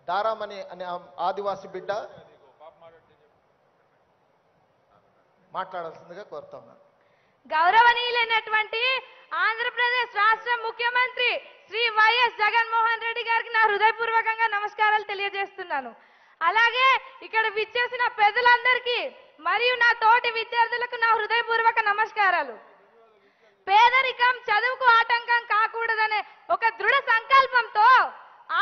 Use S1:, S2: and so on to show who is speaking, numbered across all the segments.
S1: దారామణి అనే ఆదివాసి బిడ్డ మాట్లాడాల్సిందిగా కోరుతా ఉన్నాను.
S2: గౌరవనీయులైనటువంటి ఆంధ్రప్రదేశ్ రాష్ట్ర ముఖ్యమంత్రి శ్రీ వైఎస్ జగన్మోహన్ రెడ్డి గారికి నా హృదయపూర్వకంగా నమస్కారాలు తెలియజేస్తున్నాను. అలాగే ఇక్కడ విచ్చేసిన పెద్దలందరికీ మరియు నా తోటి విద్యార్థులకు నా హృదయపూర్వక నమస్కారాలు. పేదరికం చదువుకు ఆటంకం కాకూడదనే ఒక దృఢ సంకల్పంతో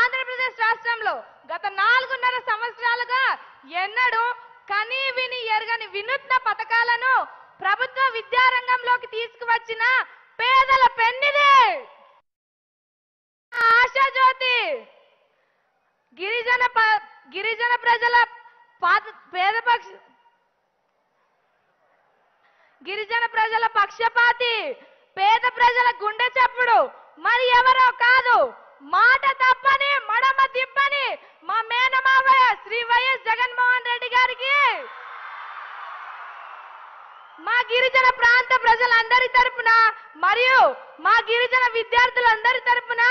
S2: ఆంధ్రప్రదేశ్ రాష్ట్రంలో గత 4.5 సంవత్సరాలుగా ఎన్నడూ కనీ విని ఎరగని వినూత్న పథకాలను ప్రభుత్వ విద్యారంగంలోకి తీసుకువచ్చిన పేదల పెన్నిది ఆశాజ్యోతి. గిరిజన ప్రజల గిరిజన ప్రజల పక్షపాతి, పేద ప్రజల గుండె చప్పుడు మరి ఎవరో కాదు, మాట తప్పని మడమ తిప్పని మా మేనమావయ్య శ్రీ వైఎస్ జగన్మోహన్ రెడ్డి గారికి మా గిరిజన ప్రాంత ప్రజలందరి తరపున మరియు మా గిరిజన విద్యార్థులందరి తరపున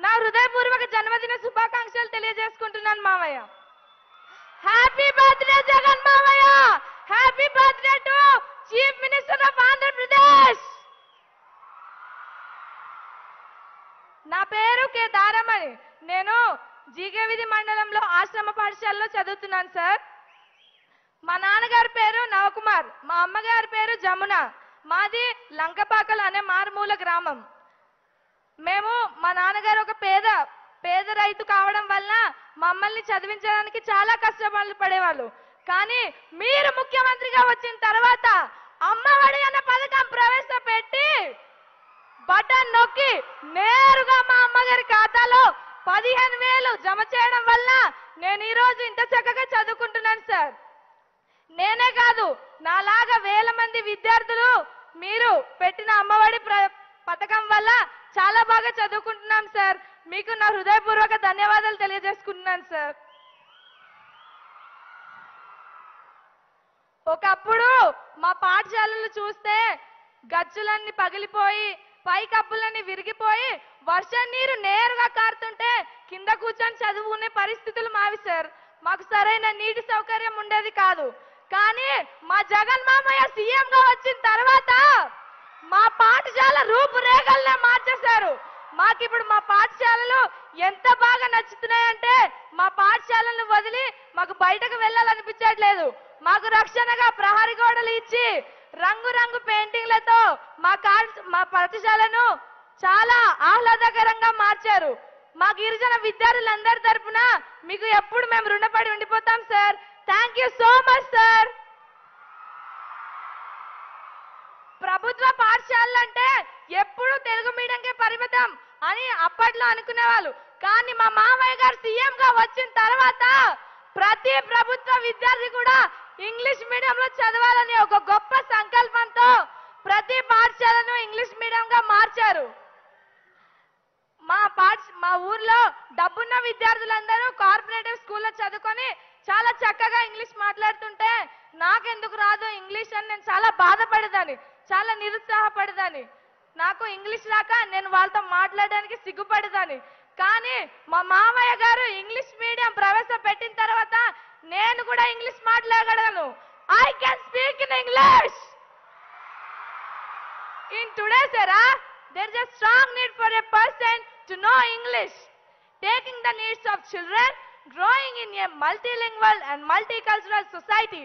S2: నా హృదయపూర్వక జన్మదిన శుభాకాంక్షలు తెలియజేసుకుంటున్నాను మావయ్య. హ్యాపీ బర్త్డే జగన్ మావయ్య. Happy birthday to chief minister of Andhra Pradesh. నా పేరు కె దారమణి. నేను జీగవిధి మండలంలో ఆశ్రమ పాఠశాలలో చదువుతున్నాను సార్. మా నాన్నగారి పేరు నవకుమార్, మా అమ్మగారి పేరు జమున. మాది లంకపాకలు అనే మారుమూల గ్రామం. మేము మా నాన్నగారు ఒక పేద రైతు కావడం వల్ల మమ్మల్ని చదివించడానికి చాలా కష్టపడి పడేవాళ్ళు. కానీ మీరు ముఖ్యమంత్రిగా వచ్చిన తర్వాత అమ్మఒడి అనే పథకం ప్రవేశపెట్టి బటన్ నొక్కి నేరుగా మా అమ్మగారి ఖాతాలో 15,000 జమ చేయడం వల్ల నేను ఈరోజు ఇంత చక్కగా చదువుకుంటున్నాను సార్. నేనే కాదు, నాలాగా వేల మంది విద్యార్థులు మీరు పెట్టిన అమ్మఒడి పథకం వల్ల చాలా బాగా చదువుకుంటున్నాం సార్. మీకు నా హృదయపూర్వక ధన్యవాదాలు తెలియజేసుకుంటున్నాను సార్. ఒకప్పుడు మా పాఠశాలలు చూస్తే గచ్చులన్నీ పగిలిపోయి పై కప్పులన్నీ విరిగిపోయి వర్షం నీరు నేరుగా కారుతుంటే కింద కూర్చొని చదువుకునే పరిస్థితులు మావి సార్. మాకు సరైన నీటి సౌకర్యం ఉండేది కాదు. కానీ మా జగన్ మామయ్య సీఎంగా వచ్చిన తర్వాత మా పాఠశాల రూపురేఖలనే మార్చేశారు. మాకిప్పుడు మా పాఠశాలలు ఎంత బాగా నచ్చుతున్నాయంటే మా పాఠశాలను వదిలి మాకు బయటకు వెళ్ళాలనిపించట్లేదు. మాకు రక్షణగా ప్రహరీ గోడలు ఇచ్చి రంగు పెయింటింగ్లతో మా పాఠశాలను చాలా ఆహ్లాదకరంగా మార్చారు. మా గిరిజన విద్యార్థులందరి తరపున మీకు ఎప్పుడు మేము రుణపడి ఉండిపోతాం sir. Thank you so much sir. ప్రభుత్వ పాఠశాలలు అంటే ఎప్పుడు తెలుగు మీడియంకే పరిమితం అని అప్పట్లో అనుకునేవాళ్ళు. కానీ మా మామయ్య గారు సీఎం గా వచ్చిన తర్వాత ప్రతి ప్రభుత్వ విద్యార్థి కూడా ఇంగ్లీష్ మీడియంలో చదవాలని ఒక గొప్ప సంకల్పంతో ప్రతి పాఠశాలను ఇంగ్లీష్ మీడియంగా మార్చారు. మా ఊర్లో డబ్బున్న విద్యార్థులందరూ కార్పొరేటివ్ స్కూల్లో చదువుకొని చాలా చక్కగా ఇంగ్లీష్ మాట్లాడుతుంటే నాకెందుకు రాదు ఇంగ్లీష్ అని నేను చాలా బాధపడేదాన్ని, చాలా నిరుత్సాహపడేదాన్ని. నాకు ఇంగ్లీష్ రాక నేను వాళ్ళతో మాట్లాడడానికి సిగ్గుపడేదాన్ని. కానీ మా మామయ్య గారు ఇంగ్లీష్ మీడియం ప్రవేశపెట్టిన తర్వాత నేను కూడా ఇంగ్లీష్ మాట్లాడగలను. I can speak in English. In today's era, there is a strong need for a person to know English, taking the needs of children growing in a multilingual and multicultural society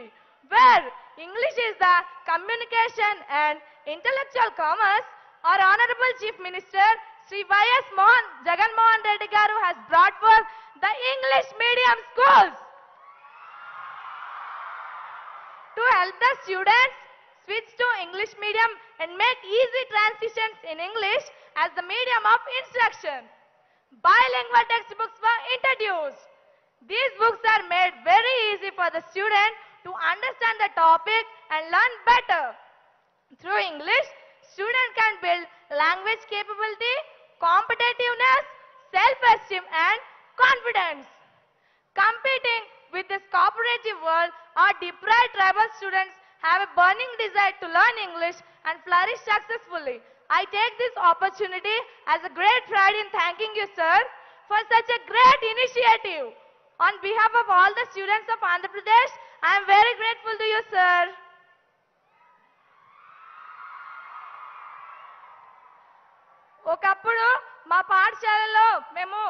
S2: where English is the communication and intellectual commerce. Our Honorable Chief Minister Sri Y.S. Jagan Mohan Reddy Garu has brought forth the English medium schools to help the students switch to English medium and make easy transitions in English as the medium of instruction. Bilingual textbooks were introduced. These books are made very easy for the student to understand the topic and learn better. Through English, student can build language capability, competitiveness, self-esteem and confidence. Competing with this cooperative world, our deprived tribal students have a burning desire to learn English and flourish successfully. I take this opportunity as a great pride in thanking you, sir, for such a great initiative. On behalf of all the students of Andhra Pradesh, I am very grateful to you, sir. ఒకప్పుడు మా పాఠశాలలో మేము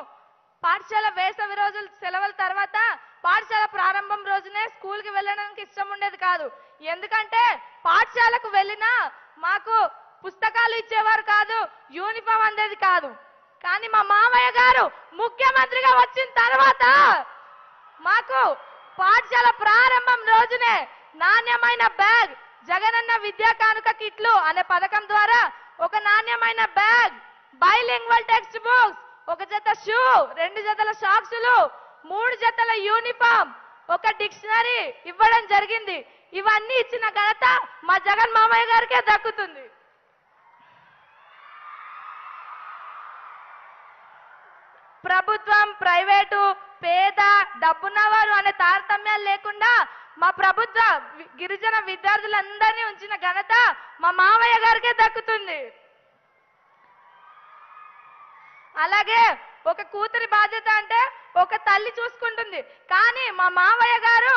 S2: పాఠశాల వేసవి రోజుల సెలవుల తర్వాత పాఠశాల ప్రారంభం రోజునే స్కూల్కి వెళ్ళడానికి ఇష్టం ఉండేది కాదు. ఎందుకంటే పాఠశాలకు వెళ్ళినా మాకు పుస్తకాలు ఇచ్చేవారు కాదు, యూనిఫామ్ అందేది కాదు. కానీ మా మామయ్య గారు ముఖ్యమంత్రిగా వచ్చిన తర్వాత మాకు పాఠశాల ప్రారంభం రోజునే నాణ్యమైన బ్యాగ్, జగనన్న విద్యా కానుక కిట్లు అనే పథకం ద్వారా ఒక నాణ్యమైన బ్యాగ్, బైలింగ్వల్ టెక్స్ట్ బుక్స్, ఒక జత షూ, 2 జతల సాక్సులు, 3 జతల యూనిఫామ్, ఒక డిక్షనరీ ఇవ్వడం జరిగింది. ఇవన్నీ ఇచ్చిన ఘనత మా జగన్ మామయ్య గారికే దక్కుతుంది. ప్రభుత్వం, ప్రైవేటు, పేద, డబ్బున్నవారు అనే తారతమ్యాలు లేకుండా మా ప్రభుత్వ గిరిజన విద్యార్థులందరినీ ఉంచిన ఘనత మా మామయ్య గారికే దక్కుతుంది. అలాగే ఒక కూతురి బాధ్యత అంటే ఒక తల్లి చూసుకుంటుంది. కానీ మా మామయ్య గారు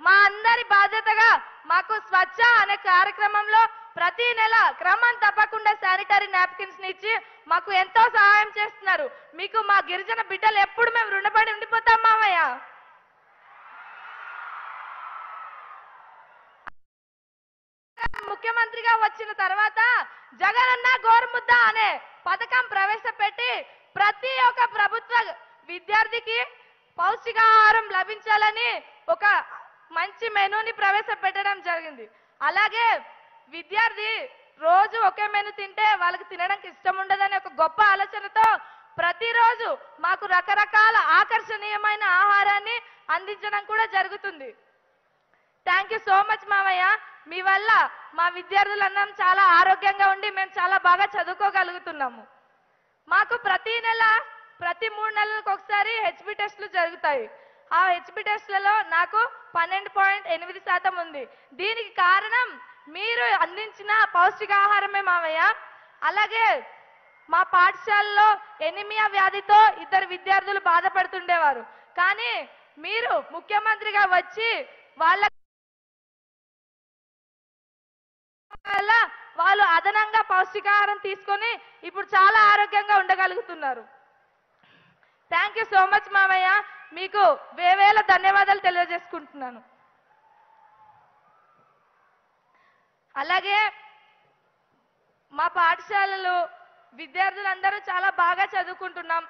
S2: మా అందరి బాధ్యతగా మాకు స్వచ్ఛ అనే కార్యక్రమంలో ప్రతి నెల క్రమం తప్పకుండా శానిటరీ నాప్కిన్స్ ని ఇచ్చి మాకు ఎంతో సహాయం చేస్తున్నారు. మీకు మా గిరిజన బిడ్డలు ఎప్పుడు మేము రుణపడి ఉండిపోతాం మామయ్య. ముఖ్యమంత్రిగా వచ్చిన తర్వాత జగనన్న గోరుముద్ద అనే పథకం ప్రవేశపెట్టి ప్రతి ఒక్క ప్రభుత్వ విద్యార్థికి పౌష్టికాహారం లభించాలని ఒక మంచి మెనూని ప్రవేశపెట్టడం జరిగింది. అలాగే విద్యార్థి రోజు ఒకే మెనూ తింటే వాళ్ళకి తినడానికి ఇష్టం ఉండదని ఒక గొప్ప ఆలోచనతో ప్రతిరోజు మాకు రకరకాల ఆకర్షణీయమైన ఆహారాన్ని అందించడం కూడా జరుగుతుంది. థ్యాంక్ యూ సో మచ్ మామయ్య. మీ వల్ల మా విద్యార్థులందరం చాలా ఆరోగ్యంగా ఉండి మేము చాలా బాగా చదువుకోగలుగుతున్నాము. మాకు ప్రతి 3 నెలలకు ఒకసారి హెచ్బి టెస్టులు జరుగుతాయి. ఆ హెచ్బి టెస్టులలో నాకు 12.8% ఉంది. దీనికి కారణం మీరు అందించిన పౌష్టికాహారమే మామయ్య. అలాగే మా పాఠశాలలో ఎనిమియా వ్యాధితో 2 విద్యార్థులు బాధపడుతుండేవారు. కానీ మీరు ముఖ్యమంత్రిగా వచ్చి వాళ్ళు అదనంగా పౌష్టికాహారం తీసుకొని ఇప్పుడు చాలా ఆరోగ్యంగా ఉండగలుగుతున్నారు. థ్యాంక్ యూ సో మచ్ మామయ్య. మీకు వేవేల ధన్యవాదాలు తెలియజేసుకుంటున్నాను. అలాగే మా పాఠశాలలో విద్యార్థులందరూ చాలా బాగా చదువుకుంటున్నాం.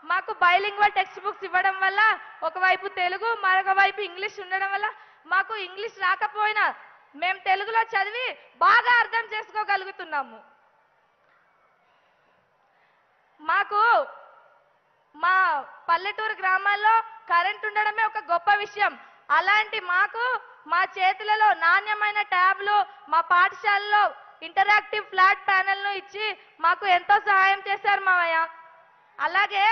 S2: మాకు బైలింగ్వల్ టెక్స్ట్ బుక్స్ ఇవ్వడం వల్ల ఒకవైపు తెలుగు, మరొక వైపు ఇంగ్లీష్ ఉండడం వల్ల మాకు ఇంగ్లీష్ రాకపోయినా మేము తెలుగులో చదివి బాగా అర్థం చేసుకోగలుగుతున్నాము. మాకు మా పల్లెటూరు గ్రామాల్లో కరెంట్ ఉండడమే ఒక గొప్ప విషయం. అలాంటి మాకు మా చేతులలో నాణ్యమైన ట్యాబ్లు, మా పాఠశాలలో ఇంటరాక్టివ్ ఫ్లాట్ ప్యానెల్ ను ఇచ్చి మాకు ఎంతో సహాయం చేశారు మామయ్య. అలాగే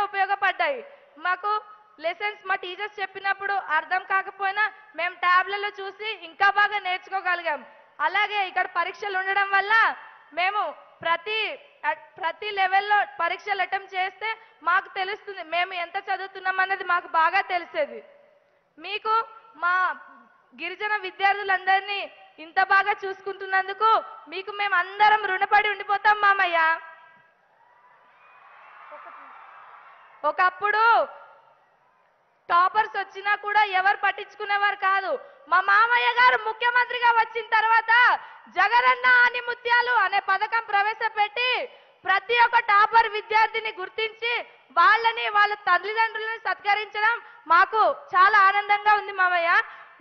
S2: ఉపయోగపడ్డాయి. మాకు లెసన్స్ మా టీచర్స్ చెప్పినప్పుడు అర్థం కాకపోయినా మేము ట్యాబ్లలో చూసి ఇంకా బాగా నేర్చుకోగలిగాం. అలాగే ఇక్కడ పరీక్షలు ఉండడం వల్ల మేము ప్రతి లెవెల్లో పరీక్షలు అటెంప్ట్ చేస్తే మాకు తెలుస్తుంది మేము ఎంత చదువుతున్నాం అనేది మాకు బాగా తెలిసేది. మీకు మా గిరిజన విద్యార్థులందరినీ ఇంత బాగా చూసుకుంటున్నందుకు మీకు మేము అందరం రుణపడి ఉండిపోతాం మామయ్య. ఒకప్పుడు టాపర్స్ వచ్చినా కూడా ఎవరు పట్టించుకునేవారు కాదు. మా మామయ్య గారు ముఖ్యమంత్రిగా వచ్చిన తర్వాత జగనన్న ఆని ముత్యాలు అనే పథకం ప్రవేశపెట్టి ప్రతి ఒక్క టాపర్ విద్యార్థిని గుర్తించి వాళ్ళ తల్లిదండ్రులను సత్కరించడం మాకు చాలా ఆనందంగా ఉంది మామయ్య.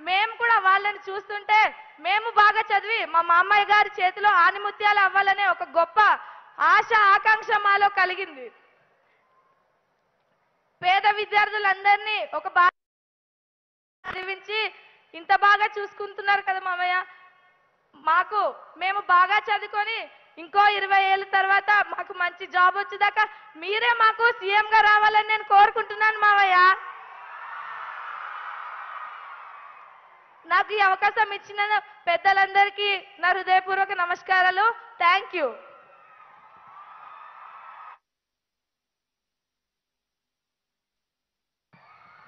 S2: మేము కూడా వాళ్ళని చూస్తుంటే మేము బాగా చదివి మా మామయ్య గారి చేతిలో ఆనిముత్యాలు అవ్వాలనే ఒక గొప్ప ఆశ, ఆకాంక్ష మాలో కలిగింది. పేద విద్యార్థులందరినీ ఒక బాగా చదివించి ఇంత బాగా చూసుకుంటున్నారు కదా మామయ్య. మేము బాగా చదువుకొని ఇంకో 20 ఏళ్ళ తర్వాత మాకు మంచి జాబ్ వచ్చేదాకా మీరే మాకు సీఎం గా రావాలని నేను కోరుకుంటున్నాను మామయ్య. నాకు ఈ అవకాశం ఇచ్చిన పెద్దలందరికీ నా హృదయపూర్వక నమస్కారాలు. Thank you.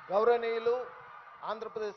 S1: గౌరవనీయులు ఆంధ్రప్రదేశ్